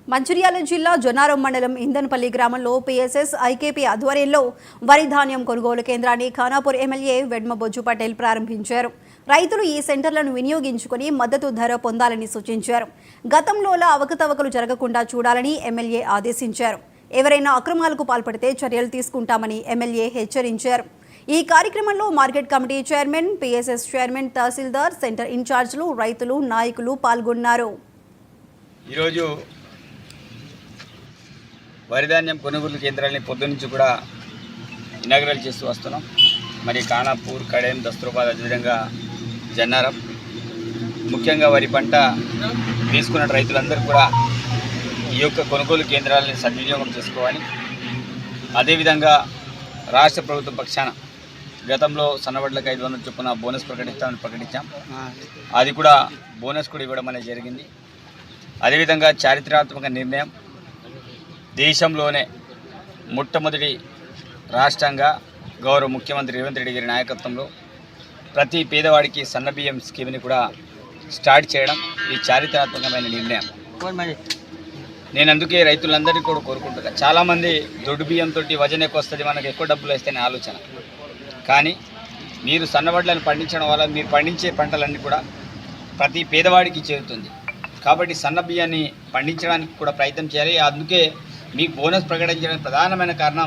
మంచిర్యాల జిల్లా జొన్నారం మండలం ఇందన్పల్లి గ్రామంలో పీఎస్ఎస్ ఐకేపీ ఆధ్వర్యంలో వరి ధాన్యం కొనుగోలు కేంద్రాన్ని ఖానాపూర్ ఎమ్మెల్యే వెడ్మబొజ్జు పటేల్ ప్రారంభించారు. రైతులు ఈ సెంటర్లను వినియోగించుకుని మద్దతు ధర పొందాలని సూచించారు. గతంలోలా అవకతవకలు జరగకుండా చూడాలని ఎమ్మెల్యే ఆదేశించారు. ఎవరైనా అక్రమాలకు పాల్పడితే చర్యలు తీసుకుంటామని ఎమ్మెల్యే హెచ్చరించారు. ఈ కార్యక్రమంలో market committee chairman, PSS chairman, తహసీల్దార్, సెంటర్ ఇన్ఛార్జీలు, రైతులు, నాయకులు పాల్గొన్నారు. ఈరోజు వరిధాన్యం కొనుగోలు కేంద్రాలని పొద్దునుంచి కూడా ఇనాగ్రేట్ చేస్తూ వస్తున్నాం. మరి ఖానాపూర్, కడెం, దస్తూరాబాద్, అదేవిధంగా జన్నారం, ముఖ్యంగా వరి పంట తీసుకున్న రైతులందరూ కూడా ఈ యొక్క కొనుగోలు కేంద్రాలని సద్వినియోగం చేసుకోవాలి. అదేవిధంగా రాష్ట్ర ప్రభుత్వం పక్షాన గతంలో సన్నవడ్లకు 500 చొప్పున బోనస్ ప్రకటించాం. అది కూడా బోనస్ కూడా ఇవ్వడం అనేది జరిగింది. అదేవిధంగా చారిత్రాత్మక నిర్ణయం, దేశంలోనే మొట్టమొదటి రాష్ట్రంగా గౌరవ ముఖ్యమంత్రి రేవంత్ రెడ్డి గారి నాయకత్వంలో ప్రతి పేదవాడికి సన్నబియ్యం స్కీమ్ని కూడా స్టార్ట్ చేయడం ఈ చారిత్రాత్మకమైన నిర్ణయం. నేను అందుకే రైతులందరికీ కూడా కోరుకుంటున్నాను. చాలామంది దొడ్డు బియ్యంతో వజన్ ఎక్కువ వస్తుంది, మనకు ఎక్కువ డబ్బులు వస్తాయనే ఆలోచన. కానీ మీరు సన్నవడ్లను పండించడం వల్ల మీరు పండించే పంటలన్నీ కూడా ప్రతి పేదవాడికి చేరుతుంది. కాబట్టి సన్న బియ్యాన్ని పండించడానికి కూడా ప్రయత్నం చేయాలి. అందుకే మీకు బోనస్ ప్రకటించడానికి ప్రధానమైన కారణం